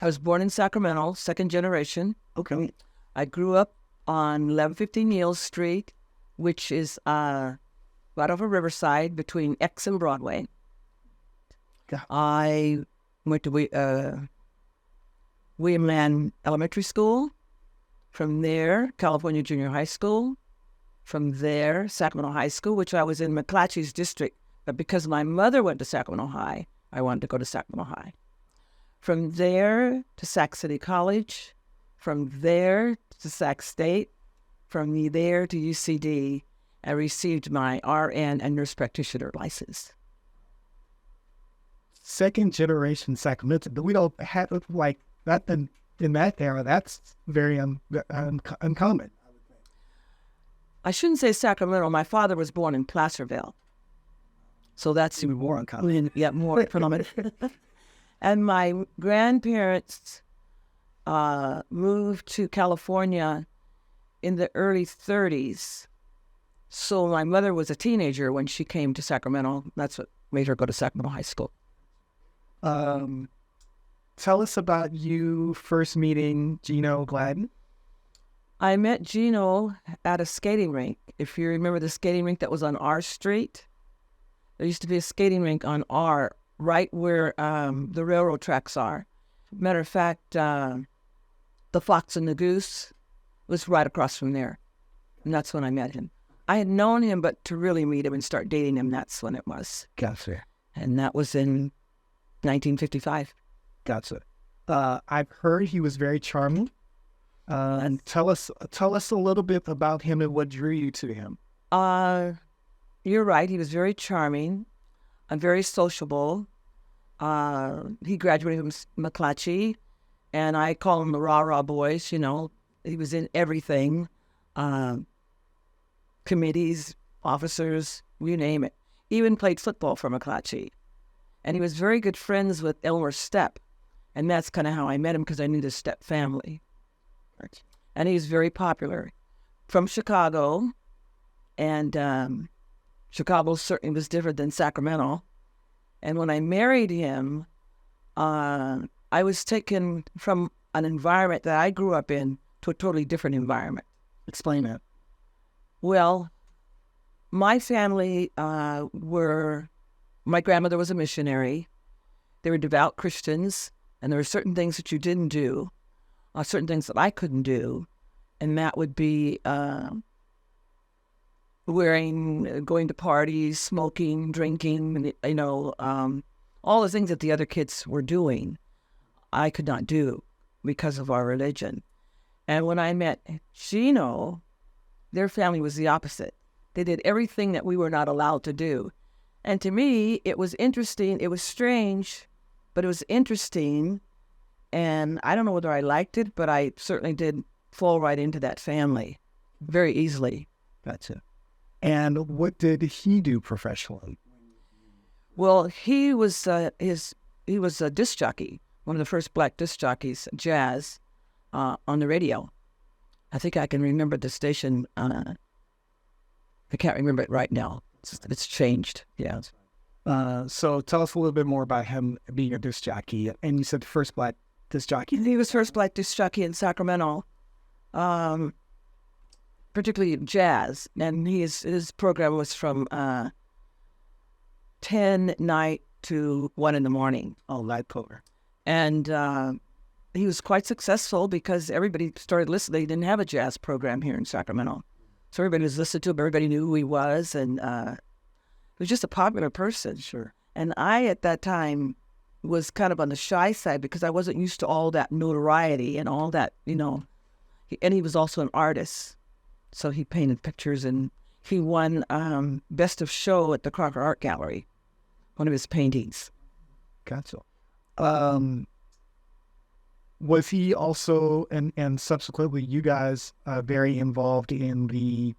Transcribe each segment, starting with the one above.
I was born in Sacramento, second generation. Okay. I grew up on 1150 Neal Street, which is right over Riverside between X and Broadway. Yeah. I went to William Land Elementary School. From there, California Junior High School. From there, Sacramento High School, which I was in McClatchy's district. But because my mother went to Sacramento High, I wanted to go to Sacramento High. From there to Sac City College. From there to Sac State. From there to UCD. I received my RN and nurse practitioner license. Second generation Sacramento, but we don't have like that in that era. That's very uncommon. I shouldn't say Sacramento. My father was born in Placerville. So that's Even more uncommon. Yeah, more phenomenal. And my grandparents moved to California in the early 30s. So my mother was a teenager when she came to Sacramento. That's what made her go to Sacramento High School. Tell us about you first meeting Gino Gladden. I met Gino at a skating rink. If you remember the skating rink that was on R Street, there used to be a skating rink on R, right where the railroad tracks are. Matter of fact, the Fox and the Goose was right across from there. And that's when I met him. I had known him, but to really meet him and start dating him, that's when it was. Gotcha. And that was in 1955. Gotcha. I've heard he was very charming. And tell us a little bit about him and what drew you to him. You're right. He was very charming and very sociable. He graduated from McClatchy, and I call him the rah-rah boys. You know, he was in everything, committees, officers, you name it. Even played football for McClatchy. And he was very good friends with Elmer Stepp. And that's kind of how I met him, because I knew the Stepp family. And he's very popular. From Chicago. And Chicago certainly was different than Sacramento. And when I married him, I was taken from an environment that I grew up in to a totally different environment. Explain that. Well, my family my grandmother was a missionary. They were devout Christians, and there were certain things that you didn't do, certain things that I couldn't do, and that would be going to parties, smoking, drinking, all the things that the other kids were doing, I could not do because of our religion. And when I met Gino, their family was the opposite. They did everything that we were not allowed to do. And to me, it was interesting. It was strange, but it was interesting. And I don't know whether I liked it, but I certainly did fall right into that family very easily. Gotcha. And what did he do professionally? Well, he was a disc jockey, one of the first black disc jockeys, jazz, on the radio. I think I can remember the station. I can't remember it right now. It's changed. Yeah. So tell us a little bit more about him being a disc jockey. And you said the first black disc jockey. He was first black disc jockey in Sacramento, particularly jazz. And his program was from 10 at night to 1 in the morning. Oh, light color. And he was quite successful because everybody started listening. They didn't have a jazz program here in Sacramento. So everybody was listening to him. Everybody knew who he was. And he was just a popular person. Sure. And I, at that time, was kind of on the shy side because I wasn't used to all that notoriety and all that, And he was also an artist. So he painted pictures, and he won Best of Show at the Crocker Art Gallery, one of his paintings. Gotcha. Was he also, and subsequently you guys, very involved in the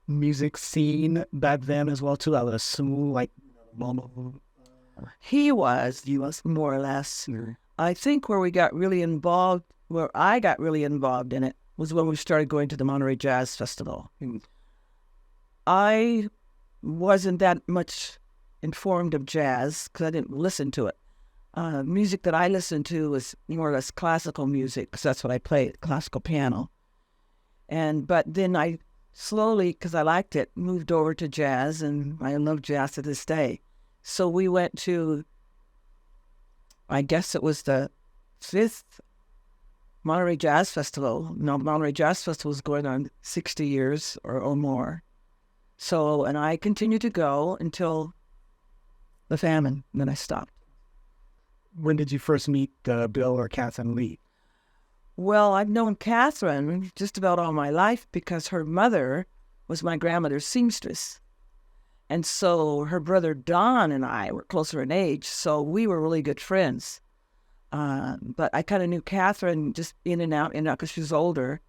music scene back then as well too? I would assume, like, He was more or less. I think where I got really involved in it was when we started going to the Monterey Jazz Festival. I wasn't that much informed of jazz because I didn't listen to it. music that I listened to was more or less classical music, because that's what I played, classical piano. But then I slowly, because I liked it, moved over to jazz, and I love jazz to this day. So we went to, I guess it was the 5th Monterey Jazz Festival. No, Monterey Jazz Festival was going on 60 years or more. So, and I continued to go until the famine, and then I stopped. When did you first meet Bill or Catherine Lee? Well, I've known Catherine just about all my life because her mother was my grandmother's seamstress. And so her brother Don and I were closer in age, so we were really good friends. But I kind of knew Catherine just in and out, because she was older.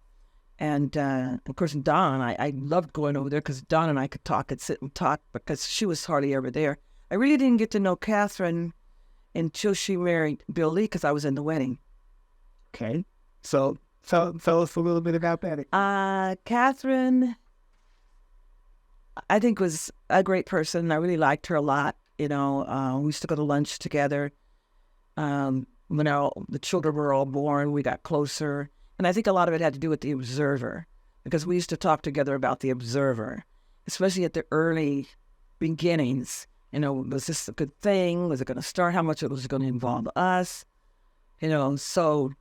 And, of course, Don, I loved going over there because Don and I could talk and sit and talk because she was hardly ever there. I really didn't get to know Catherine until she married Bill Lee because I was in the wedding. Okay. So tell us a little bit about that. Catherine, I think, was a great person. I really liked her a lot. We used to go to lunch together. When the children were all born, we got closer. And I think a lot of it had to do with The Observer, because we used to talk together about The Observer, especially at the early beginnings. Was this a good thing? Was it going to start? How much it was going to involve us? So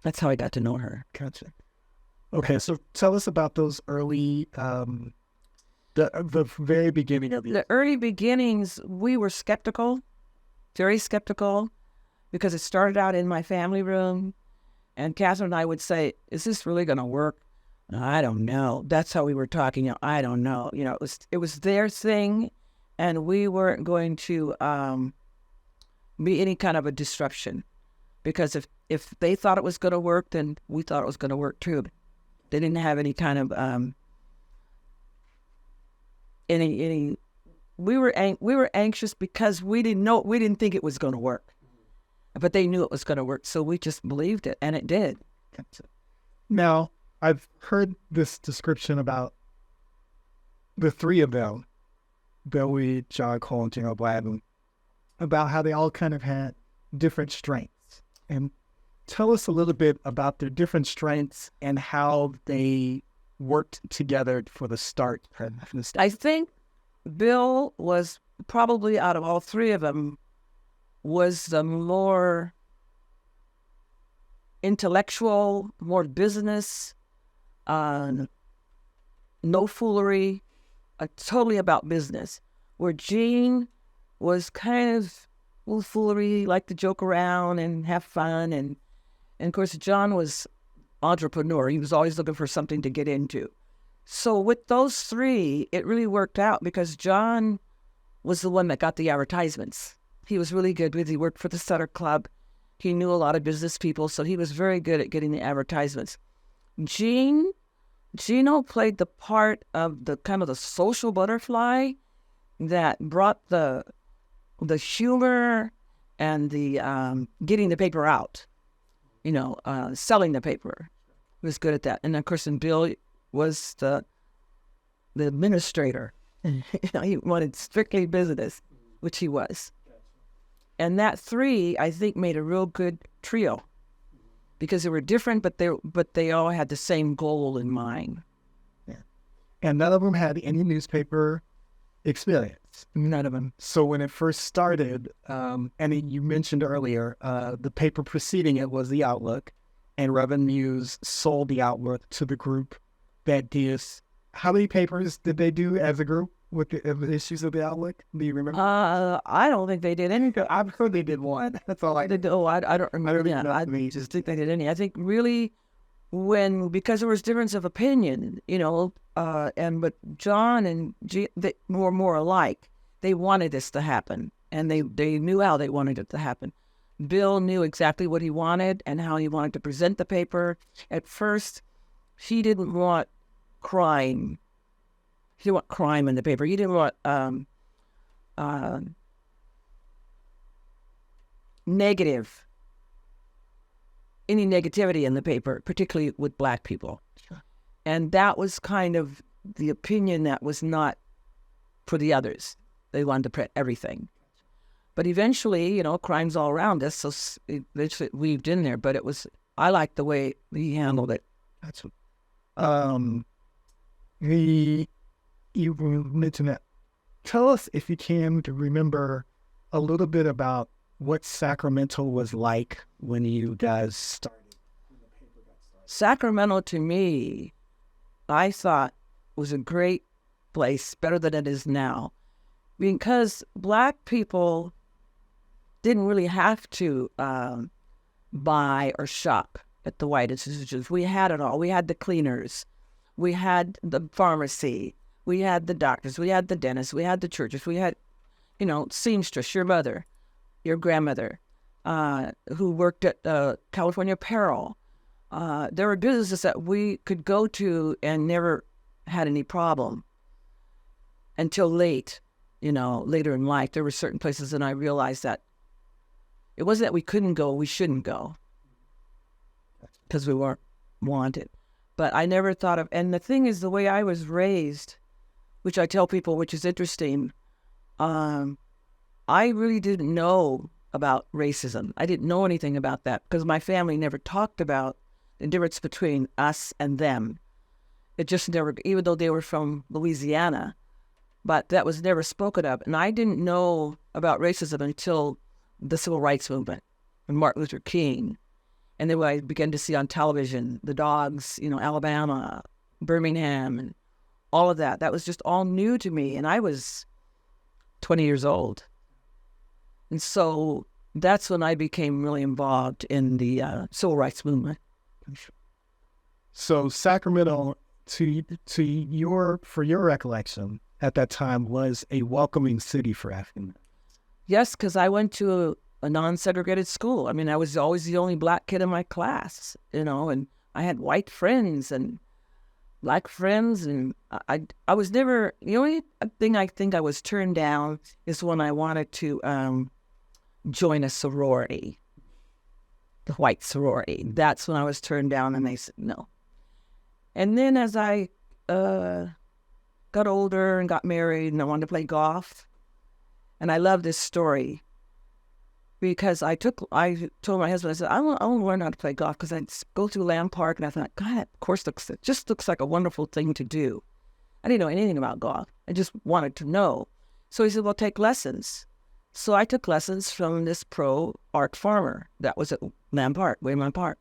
that's how I got to know her. Gotcha. Okay, so tell us about those early, the very beginning of the early beginnings. We were skeptical, very skeptical, because it started out in my family room, and Catherine and I would say, "Is this really going to work?" I don't know. That's how we were talking. I don't know. It was their thing, and we weren't going to be any kind of a disruption, because if they thought it was going to work, then we thought it was going to work too. They didn't have any kind of any. We were anxious because we didn't think it was going to work, but they knew it was going to work, so we just believed it, and it did. Now, I've heard this description about the three of them, Billy, John Cole, and General Gladden, about how they all kind of had different strengths. And tell us a little bit about their different strengths and how they worked together for the start. I think Bill was probably, out of all three of them, was the more intellectual, more business, no foolery, totally about business. Where Gene was kind of a little foolery, liked to joke around and have fun. And of course, John was entrepreneur. He was always looking for something to get into. So with those three, it really worked out because John was the one that got the advertisements. He was really good with it. He worked for the Sutter Club. He knew a lot of business people, so he was very good at getting the advertisements. Gino played the part of the kind of the social butterfly that brought the humor and the getting the paper out, selling the paper. He was good at that. And of course, Bill was the administrator. He wanted strictly business, which he was. And that three, I think, made a real good trio because they were different, but they all had the same goal in mind. Yeah. And none of them had any newspaper experience. None of them. So when it first started, and you mentioned earlier, the paper preceding it was The Outlook, and Reverend Muse sold The Outlook to the group that did. How many papers did they do as a group with the issues of The Outlook? Do you remember? I don't think they did any. I've heard they did one. That's all I did. I don't remember. I just think they did any. I think really because there was difference of opinion, but John and they were more alike. They wanted this to happen, and they knew how they wanted it to happen. Bill knew exactly what he wanted and how he wanted to present the paper. At first, he didn't want crime. He didn't want crime in the paper. He didn't want any negativity in the paper, particularly with Black people. Sure. And that was kind of the opinion that was not for the others. They wanted to print everything. But eventually, crime's all around us, so eventually it weaved in there. But I liked the way he handled it. That's you mentioned that. Tell us, if you can, to remember a little bit about what Sacramento was like when you guys started. Sacramento, to me, I thought was a great place, better than it is now, because Black people didn't really have to buy or shop at the white institutions. We had it all. We had the cleaners. We had the pharmacy. We had the doctors. We had the dentists. We had the churches. We had, seamstress, your mother, your grandmother, who worked at California Apparel. There were businesses that we could go to and never had any problem until later in life. There were certain places, and I realized that it wasn't that we couldn't go, we shouldn't go because we weren't wanted. But I never thought of, and the thing is, the way I was raised, which I tell people, which is interesting, I really didn't know about racism. I didn't know anything about that because my family never talked about the difference between us and them. It just never, even though they were from Louisiana, but that was never spoken of. And I didn't know about racism until the Civil Rights Movement and Martin Luther King. And then I began to see on television the dogs, Alabama, Birmingham, and all of that. That was just all new to me. And I was 20 years old. And so that's when I became really involved in the Civil Rights Movement. So Sacramento, for your recollection at that time, was a welcoming city for African. Yes, because I went to a non-segregated school. I mean, I was always the only Black kid in my class, and I had white friends and Black friends, and I was never, the only thing I think I was turned down is when I wanted to join a sorority, the white sorority. That's when I was turned down, and they said no. And then as I got older and got married, and I wanted to play golf, and I love this story because I told my husband, I said, I want to learn how to play golf, because I'd go through Lamb Park, and I thought, God, that course just looks like a wonderful thing to do. I didn't know anything about golf. I just wanted to know. So he said, well, take lessons. So I took lessons from this pro Art Farmer that was at Lamb Park, Wayland Park.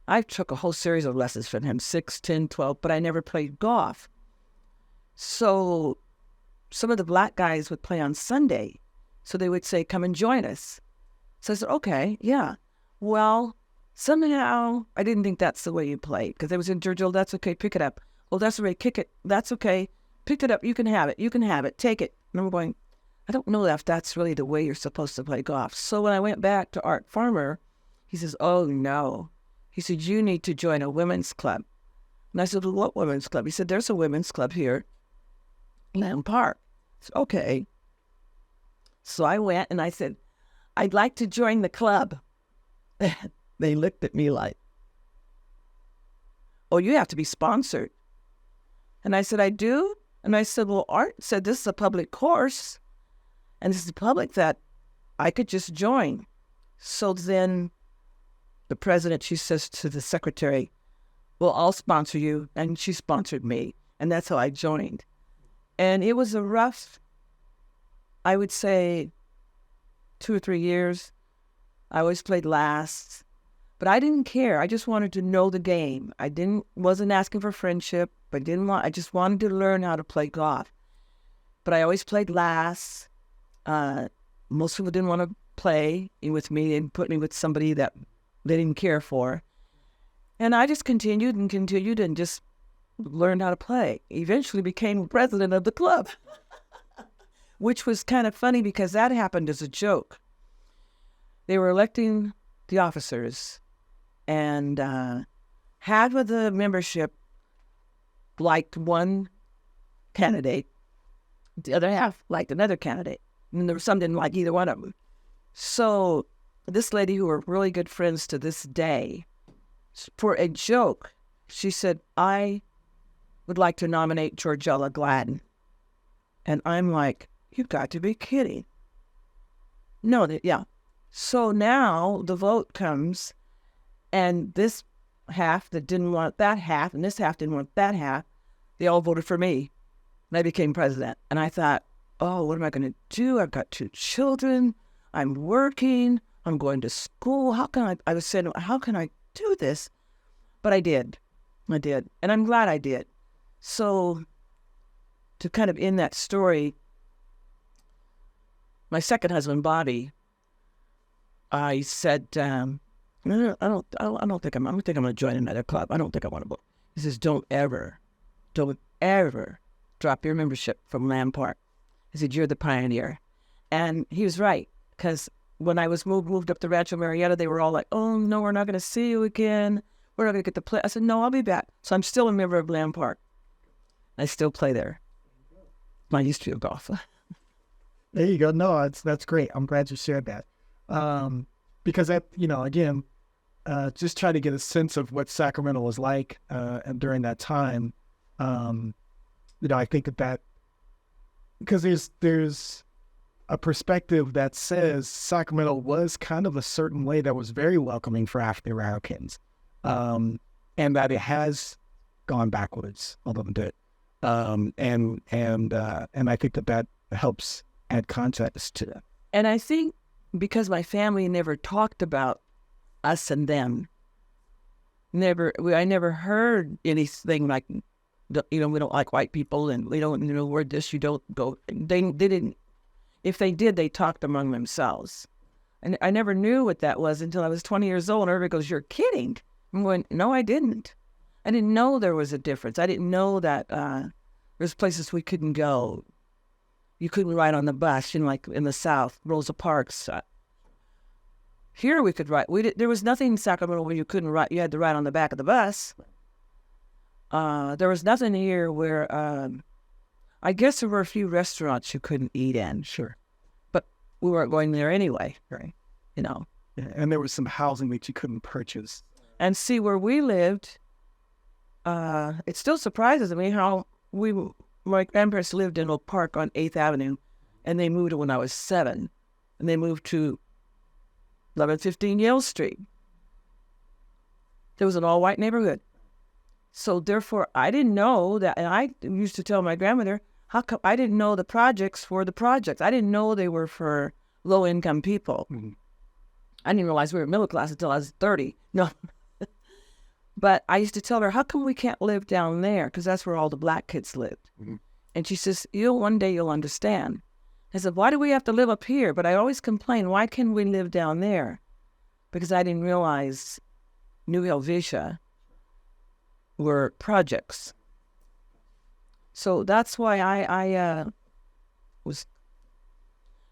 I took a whole series of lessons from him, 6, 10, 12, but I never played golf. So some of the Black guys would play on Sunday. So they would say, come and join us. So I said, okay, yeah. Well, somehow I didn't think that's the way you played, because it was in Georgella. That's okay, pick it up. Well, that's the way, kick it. That's okay. Pick it up. You can have it. You can have it. Take it. And I'm going, I don't know if that's really the way you're supposed to play golf. So when I went back to Art Farmer, he says, oh, no. He said, you need to join a women's club. And I said, well, what women's club? He said, there's a women's club here in Lamb Park. I said, okay. So I went and I said, I'd like to join the club. They looked at me like, oh, you have to be sponsored. And I said, I do? And I said, well, Art said this is a public course, and this is public that I could just join. So then the president, she says to the secretary, well, I'll sponsor you. And she sponsored me. And that's how I joined. And it was a rough, I would say, 2 or 3 years. I always played last, but I didn't care. I just wanted to know the game. Wasn't asking for friendship. I just wanted to learn how to play golf. But I always played last. Most people didn't want to play with me and put me with somebody that they didn't care for. And I just continued and just learned how to play. Eventually became president of the club. Which was kind of funny because that happened as a joke. They were electing the officers, and half of the membership liked one candidate, the other half liked another candidate, and there were some didn't like either one of them. So this lady, who were really good friends to this day, for a joke, she said, I would like to nominate Georgella Gladden. And I'm like, you've got to be kidding. No, yeah. So now the vote comes, and this half that didn't want that half, and this half didn't want that half, they all voted for me. And I became president. And I thought, oh, what am I going to do? I've got 2 children. I'm working. I'm going to school. How can I was saying, how can I do this? But I did. I did. And I'm glad I did. So to kind of end that story, my second husband, Bobby, I said, no, I don't think I'm going to join another club. I don't think I want to vote. He says, don't ever drop your membership from Lamb Park. He said, you're the pioneer. And he was right, because when I was moved up to Rancho Marietta, they were all like, oh, no, we're not going to see you again. We're not going to get to play. I said, no, I'll be back. So I'm still a member of Lamb Park. I still play there. My history of golf. There you go. No, that's great. I'm glad you shared that. Because that, again, just try to get a sense of what Sacramento was like and during that time. I think that because there's a perspective that says Sacramento was kind of a certain way that was very welcoming for African Americans, and that it has gone backwards a little bit, and I think that helps add context to that. And I think because my family never talked about us and them, I never heard anything like, we don't like white people, and we don't, we're this, you don't go. They didn't. If they did, they talked among themselves. And I never knew what that was until I was 20 years old. And everybody goes, you're kidding. I'm going, no, I didn't. I didn't know there was a difference. I didn't know that there's places we couldn't go. You couldn't ride on the bus, like in the South, Rosa Parks. Here we could ride. There was nothing in Sacramento where you couldn't ride. You had to ride on the back of the bus. There was nothing here where, I guess there were a few restaurants you couldn't eat in. Sure. But we weren't going there anyway. Right. Yeah, and there was some housing that you couldn't purchase. And see, where we lived, it still surprises me how my grandparents lived in Oak Park on 8th Avenue, and they moved when I was 7. And they moved to 1115 Yale Street. There was an all-white neighborhood. So therefore, I didn't know that, and I used to tell my grandmother, how come I didn't know the projects were the projects? I didn't know they were for low-income people. Mm-hmm. I didn't realize we were middle class until I was 30. No. But I used to tell her, how come we can't live down there? Because that's where all the black kids lived. Mm-hmm. And she says, one day you'll understand. I said, why do we have to live up here? But I always complain, why can't we live down there? Because I didn't realize New Helvetia were projects. So that's why I was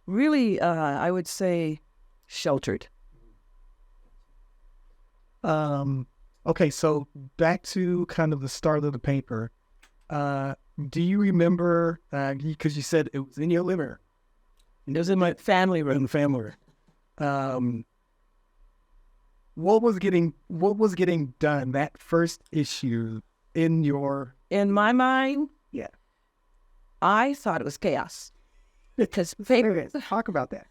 really, I would say, sheltered. Okay, so back to kind of the start of the paper. Do you remember, because you said it was in your living room. It was in my family room. In the family room. What was getting done, that first issue in my mind? Yeah. I thought it was chaos. Because papers. Talk about that.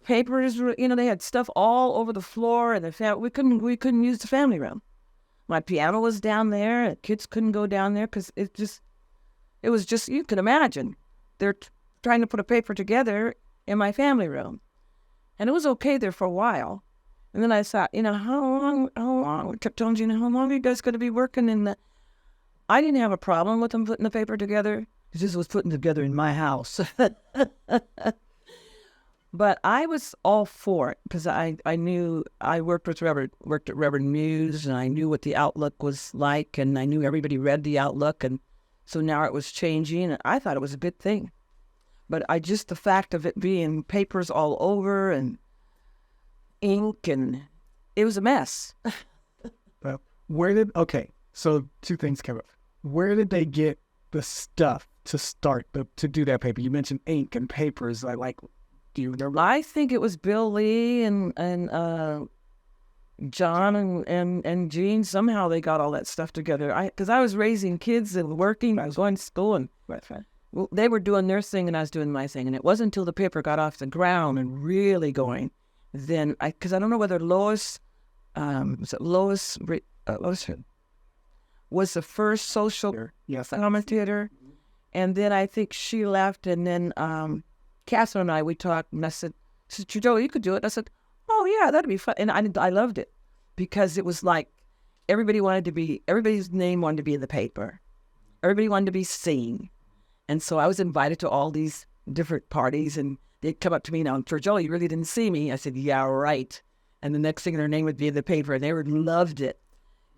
Papers, they had stuff all over the floor, and we couldn't use the family room. My piano was down there, and kids couldn't go down there because it was just, you can imagine. They're trying to put a paper together in my family room. And it was okay there for a while. And then I thought, how long? I kept telling Gina, how long are you guys going to be working in the... I didn't have a problem with them putting the paper together. It just was putting together in my house. But I was all for it because I knew I worked at Reverend Muse, and I knew what the Outlook was like, and I knew everybody read the Outlook, and so now it was changing, and I thought it was a good thing. But the fact of it being papers all over and ink, and it was a mess. Well, so 2 things came up. Where did they get the stuff to do that paper? You mentioned ink and papers. Do you remember? I think it was Bill Lee and John and Jean. Somehow they got all that stuff together. Because I was raising kids and working. I was going to school, and Well, they were doing their thing and I was doing my thing. And it wasn't until the paper got off the ground and really going, then because I don't know whether Lois, was it Lois was the first social commentator. And then I think she left. And then Catherine and we talked and I said, Joe, you could do it. I said, oh, yeah, that'd be fun. And I loved it because it was like everybody's name wanted to be in the paper. Everybody wanted to be seen. And so I was invited to all these different parties, and they'd come up to me, now, Georgella, you really didn't see me. I said, yeah, right. And the next thing, their name would be in the paper, and they loved it.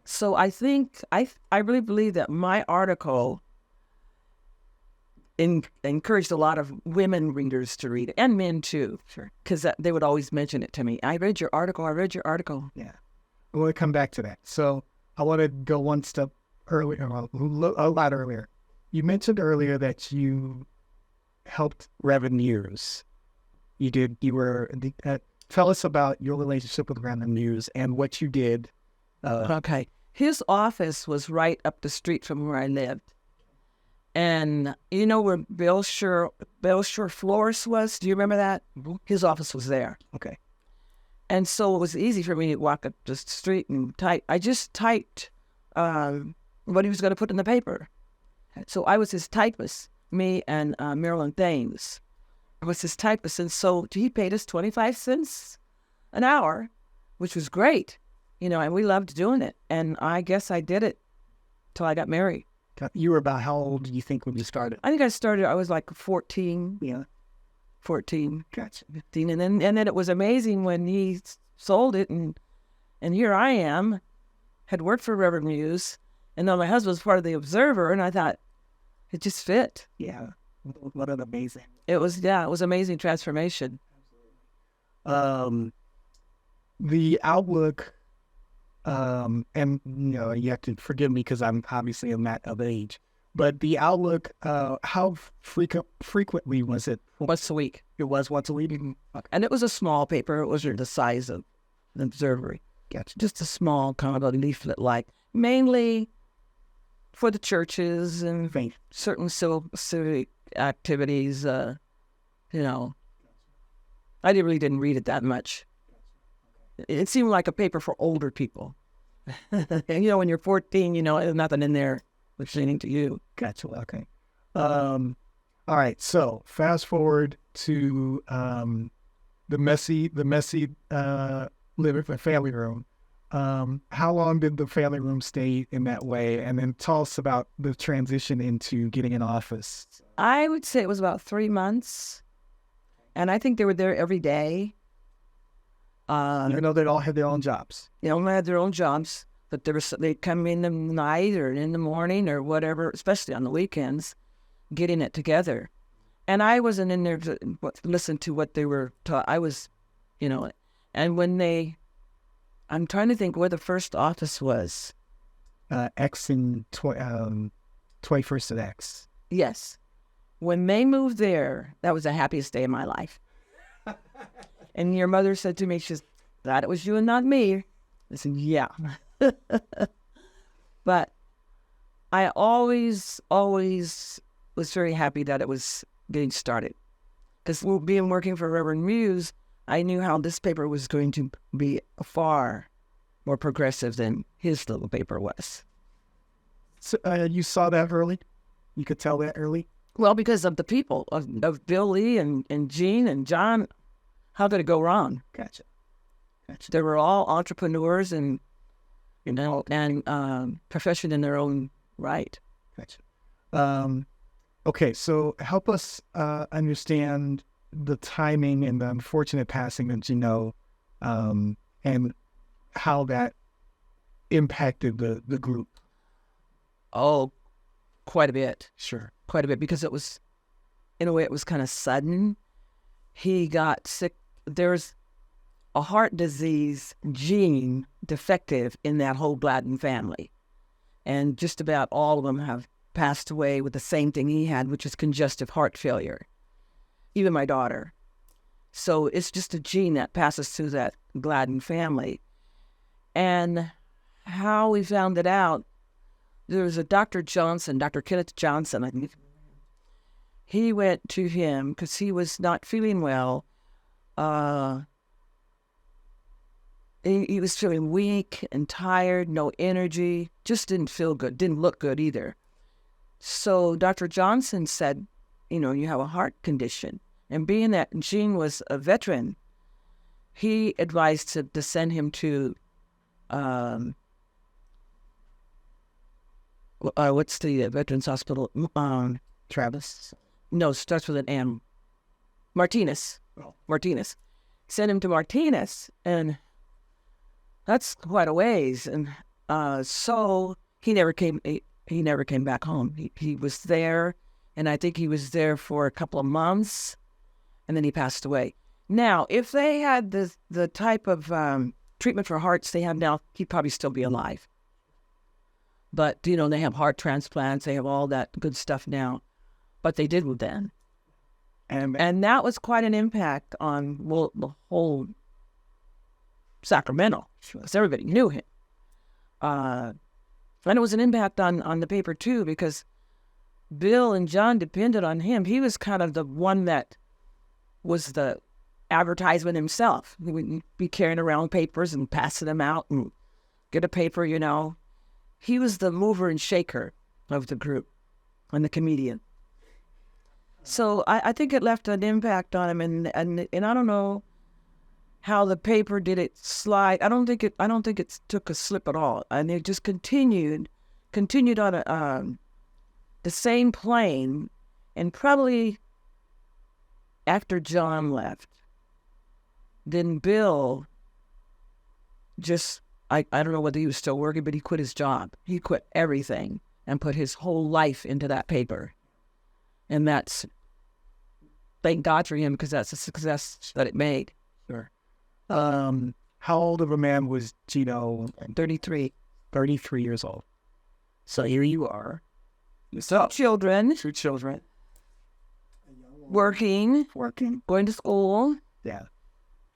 So I think, I really believe that my article encouraged a lot of women readers to read it, and men too. Sure. Because they would always mention it to me. I read your article. Yeah. I want to come back to that. So I want to go one step earlier, a lot earlier. You mentioned earlier that you helped Reverend Muse. Tell us about your relationship with Reverend Muse and what you did. Okay. His office was right up the street from where I lived. And you know where Belshire Florist was? Do you remember that? Mm-hmm. His office was there. Okay. And so it was easy for me to walk up the street and type. I just typed what he was going to put in the paper. So I was his typist, me and Marilyn Thames was his typist. And so he paid us 25 cents an hour, which was great, and we loved doing it. And I guess I did it till I got married. You were about how old do you think when you started? I think I was like 14. Yeah. 14. Gotcha. 15. And then it was amazing when he sold it. And here I am, had worked for Reverend Muse. And then my husband was part of the Observer, and I thought it just fit. Yeah, what an amazing. It was amazing transformation. The outlook, and you have to forgive me because I'm obviously not of age, but the outlook, how frequently was it? Once a week. It was once a week, okay. And it was a small paper. It wasn't the size of the Observer. Gotcha. Just a small kind of a leaflet, like mainly for the churches and certain civic activities. I really didn't read it that much. It seemed like a paper for older people. And when you're 14, there's nothing in there listening to you. Gotcha. Okay. All right. So fast forward to the messy family room. How long did the family room stay in that way? And then tell us about the transition into getting an office. I would say it was about 3 months. And I think they were there every day. Even though they all had their own jobs. They all had their own jobs. But they'd come in the night or in the morning or whatever, especially on the weekends, getting it together. And I wasn't in there to listen to what they were taught. I was, and when I'm trying to think where the first office was. X in 21st at X. Yes. When they moved there, that was the happiest day of my life. And your mother said to me, she's glad it was you and not me. I said, yeah. But I always was very happy that it was getting started. Because working for Reverend Muse, I knew how this paper was going to be far more progressive than his little paper was. So you saw that early? You could tell that early? Well, because of the people, of Bill Lee and Jean and John. How could it go wrong? Gotcha. They were all entrepreneurs and profession in their own right. Gotcha. Okay, so help us understand the timing and the unfortunate passing of Gino, and how that impacted the group. Oh, quite a bit. Sure. Quite a bit, because it was, in a way, it was kind of sudden. He got sick. There's a heart disease gene defective in that whole Gladden family. And just about all of them have passed away with the same thing he had, which is congestive heart failure. Even my daughter. So it's just a gene that passes through that Gladden family. And how we found it out, there was a Dr. Kenneth Johnson, I think. he went to him because he was not feeling well. He was feeling weak and tired, no energy, just didn't feel good, didn't look good either. So Dr. Johnson said, you have a heart condition. And being that Gene was a veteran, he advised to send him to, what's the Veterans Hospital? Travis? No, starts with an M. Martinez. Oh. Martinez. Sent him to Martinez, and that's quite a ways. And so he never came back home. He was there, and I think he was there for a couple of months, and then he passed away. Now, if they had the type of treatment for hearts they have now, he'd probably still be alive. But, they have heart transplants, they have all that good stuff now. But they did then. And that was quite an impact on the whole Sacramento, because everybody knew him. And it was an impact on the paper, too, because Bill and John depended on him. He was kind of the one that was the advertisement himself. He would be carrying around papers and passing them out and get a paper, He was the mover and shaker of the group and the comedian. So I think it left an impact on him, and I don't know how the paper did it slide. I don't think it took a slip at all, and it just continued on the same plane, and probably after John left, then Bill just I don't know whether he was still working, but he quit his job. He quit everything and put his whole life into that paper. And that's, thank God for him, because that's a success that it made. Sure. How old of a man was Gino? 33. 33 years old. So here you are. So, children. 2 children. Working. Going to school. Yeah.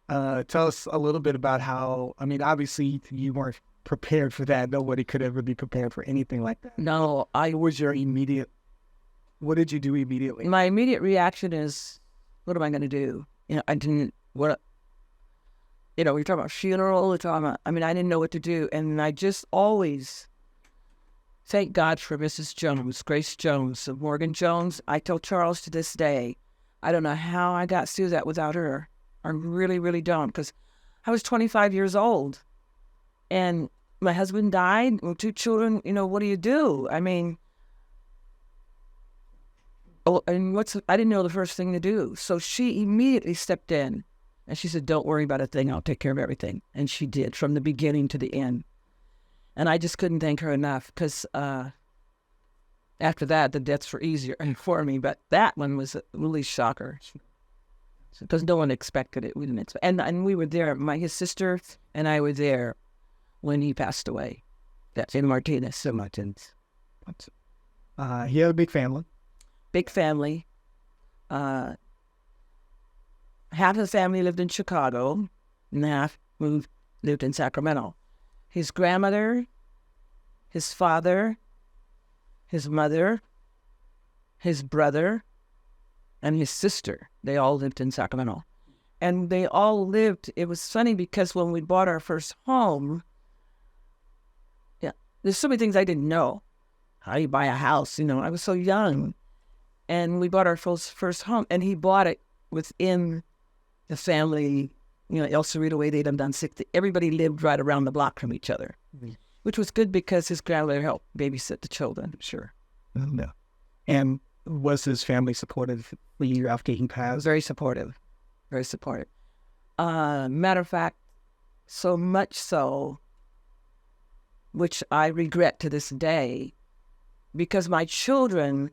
Tell us a little bit about how, obviously you weren't prepared for that. Nobody could ever be prepared for anything like that. No, what did you do immediately? My immediate reaction is, what am I going to do? We're talking about funeral, I didn't know what to do. And I just always thank God for Mrs. Jones, Grace Jones of Morgan Jones. I tell Charles to this day, I don't know how I got through that without her. I really, really don't, because I was 25 years old and my husband died with 2 children. What do you do? I didn't know the first thing to do. So she immediately stepped in and she said, don't worry about a thing. I'll take care of everything. And she did, from the beginning to the end. And I just couldn't thank her enough, because after that, the deaths were easier for me. But that one was a really shocker, because no one expected it. We didn't expect, and we were there. His sister and I were there when he passed away. That's in Martinez. So Martinez. He had a big family. Big family. Half of the family lived in Chicago, and half lived in Sacramento. His grandmother, his father, his mother, his brother, and his sister, they all lived in Sacramento. And they all lived, it was funny because when we bought our first home, there's so many things I didn't know. How you buy a house, I was so young. And we bought our first home, and he bought it within the family, El Cerrito way they lived on 60. Everybody lived right around the block from each other, which was good because his grandmother helped babysit the children. Sure. No. And was his family supportive when you were out getting paths? Very supportive. Very supportive. Matter of fact, so much so, which I regret to this day, because my children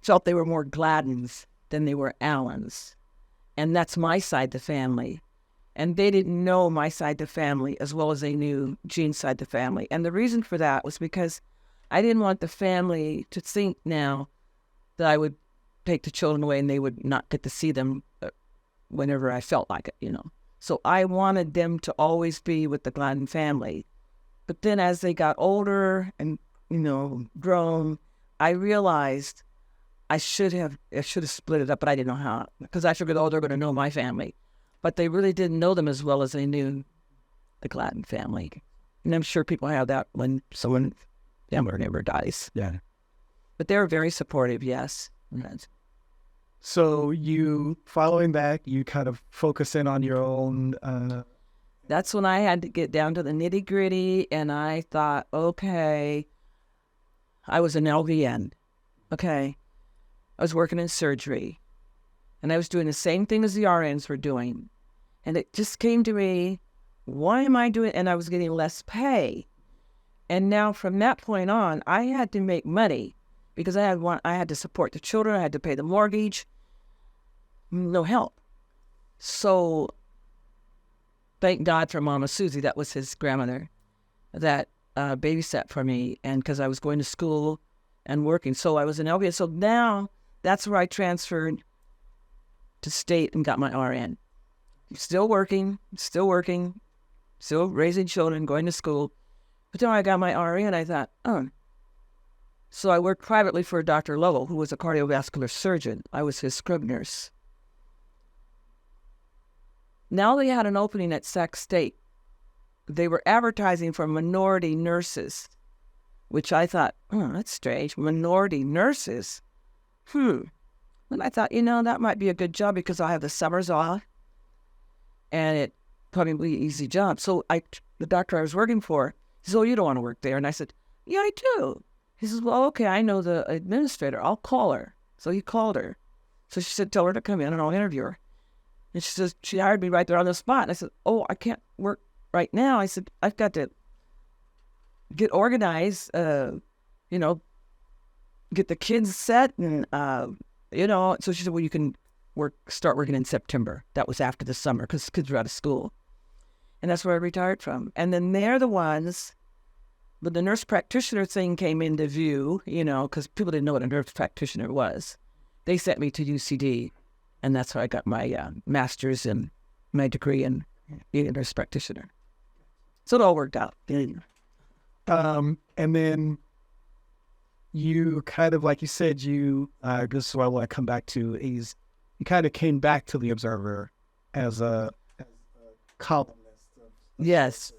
felt they were more Gladdens than they were Allens. And that's my side of the family. And they didn't know my side of the family as well as they knew Gene's side of the family. And the reason for that was because I didn't want the family to think now that I would take the children away and they would not get to see them whenever I felt like it, So I wanted them to always be with the Gladden family. But then as they got older and, grown, I realized I should have split it up, but I didn't know how, because I figured, they're going to know my family. But they really didn't know them as well as they knew the Gladden family. And I'm sure people have that when someone family member dies. Yeah. But they were very supportive, yes. So you, following that, you kind of focus in on your own... That's when I had to get down to the nitty gritty, and I thought, okay, I was an LVN. Okay. I was working in surgery, and I was doing the same thing as the RNs were doing. And it just came to me, why am I doing, and I was getting less pay. And now from that point on, I had to make money because I had to support the children. I had to pay the mortgage. No help. So thank God for Mama Susie, that was his grandmother, that babysat for me, and because I was going to school and working. So I was an LVN. So now that's where I transferred to state and got my RN. Still working, still raising children, going to school. But then when I got my RN, I thought, So I worked privately for Dr. Lovell, who was a cardiovascular surgeon. I was his scrub nurse. Now they had an opening at Sac State. They were advertising for minority nurses, which I thought, that's strange. Minority nurses? And I thought, that might be a good job because I have the summers off, and it probably an easy job. So the doctor I was working for, he said, you don't want to work there. And I said, yeah, I do. He says, well, okay, I know the administrator. I'll call her. So he called her. So she said, tell her to come in and I'll interview her. And she says, she hired me right there on the spot. And I said, I can't work right now. I said, I've got to get organized, get the kids set. And, so she said, well, you can start working in September. That was after the summer because kids were out of school. And that's where I retired from. And then they're the ones, but the nurse practitioner thing came into view, because people didn't know what a nurse practitioner was. They sent me to UCD. And that's how I got my master's and my degree in being a nurse practitioner. So it all worked out. And then you kind of, like you said, this is what I want to come back to, is you kind of came back to the Observer as a columnist. Yes.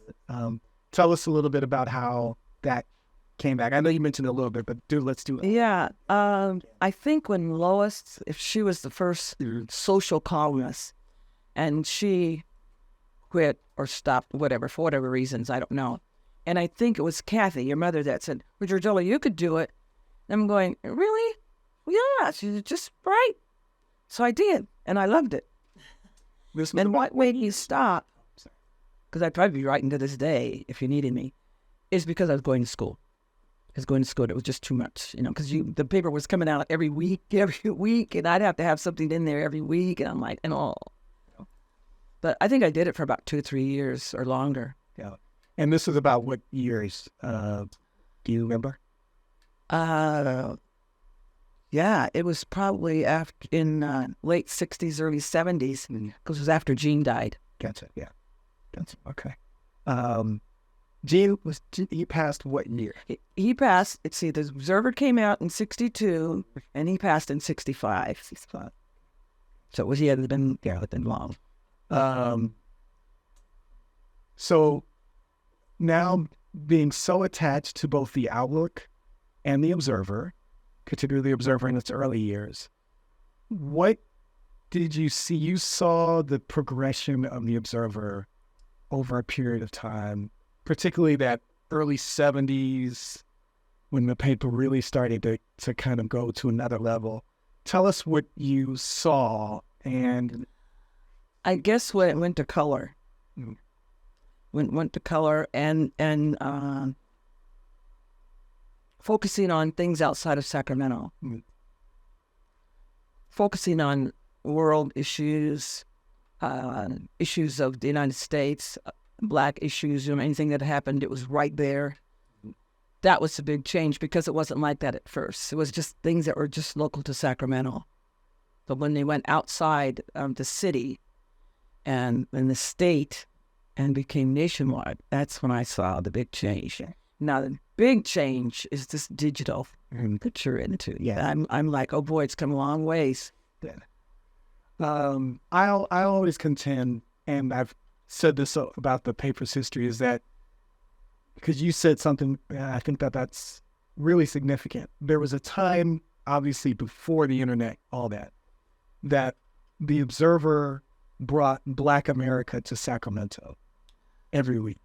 Tell us a little bit about how that came back. I know you mentioned it a little bit, but let's do it. Yeah. I think when Lois, if she was the first social columnist, and she quit or stopped, for whatever reasons, I don't know. And I think it was Kathy, your mother, that said, well, Georgella, you could do it. And I'm going, really? Yeah, she's just right. So I did, and I loved it. And what made me stop, because I'd probably be writing to this day if you needed me, is because I was going to school. It was just too much, because the paper was coming out every week, and I'd have to have something in there every week, and I'm like, But I think I did it for about 2 or 3 years or longer. Yeah. And this was about what years? Do you remember? Yeah, it was probably in late 60s, early 70s, because it was after Gene died. Gotcha, yeah. Gotcha, okay. Gene, he passed what year? He passed, the Observer came out in 62, and he passed in 65. So he hadn't been long. So now being so attached to both the Outlook and the Observer, particularly the Observer in its early years, what did you see? You saw the progression of the Observer over a period of time, particularly that early 70s when the paper really started to kind of go to another level. Tell us what you saw. And I guess when it went to color, went to color and focusing on things outside of Sacramento, focusing on world issues, issues of the United States, Black issues, anything that happened, it was right there. That was a big change because it wasn't like that at first. It was just things that were just local to Sacramento. But when they went outside the city and in the state and became nationwide, that's when I saw the big change. Now, the big change is this digital that you're into. Yeah. I'm like, oh boy, it's come a long ways. Yeah. I always contend, and I've said this about the paper's history, is that because you said something, I think that's really significant. There was a time, obviously before the internet, all that the Observer brought Black America to Sacramento every week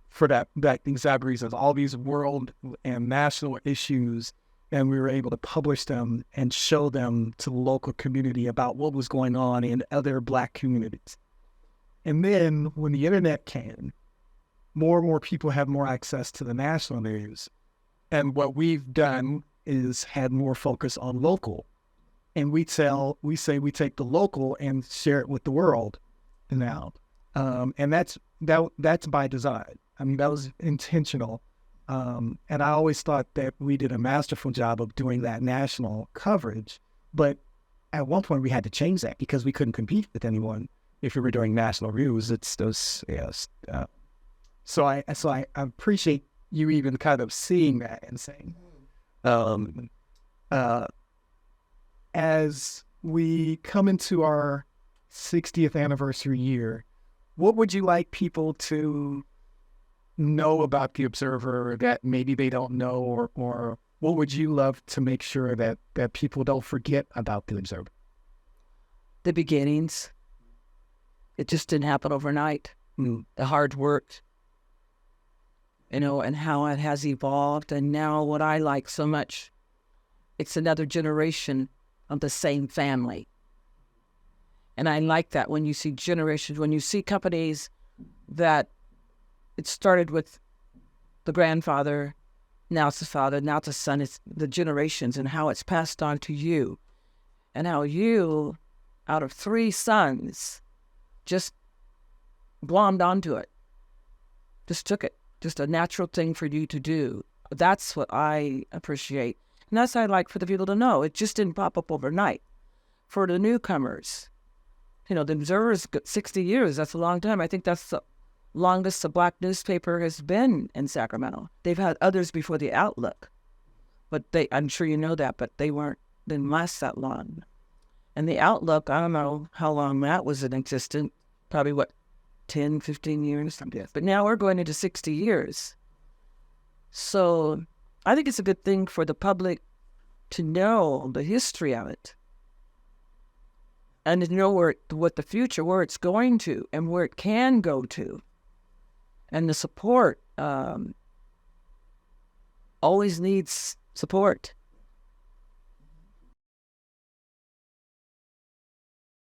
for that exact reason. All these world and national issues, and we were able to publish them and show them to the local community about what was going on in other Black communities. And then when the internet came, more and more people have more access to the national news. And what we've done is had more focus on local. And we say we take the local and share it with the world now. And that's by design. I mean, that was intentional. And I always thought that we did a masterful job of doing that national coverage. But at one point we had to change that because we couldn't compete with anyone if we were doing national news. It's those, yes. So I appreciate you even kind of seeing that and saying, as we come into our 60th anniversary year, what would you like people to know about the Observer that maybe they don't know, or what would you love to make sure that people don't forget about the Observer? The beginnings. It just didn't happen overnight. The hard work, and how it has evolved. And now what I like so much, it's another generation of the same family. And I like that when you see generations, when you see companies that it started with the grandfather, now it's the father, now it's the son, it's the generations and how it's passed on to you. And how you, out of 3 sons, just glommed onto it. Just took it. Just a natural thing for you to do. That's what I appreciate. And that's what I'd like for the people to know. It just didn't pop up overnight. For the newcomers, the Observer's got 60 years. That's a long time. I think that's the longest a Black newspaper has been in Sacramento. They've had others before the Outlook. But I'm sure you know that, but didn't last that long. And the Outlook, I don't know how long that was in existence. Probably, 10, 15 years? Yes. But now we're going into 60 years. So I think it's a good thing for the public to know the history of it and to know what the future, where it's going to and where it can go to. And the support always needs support.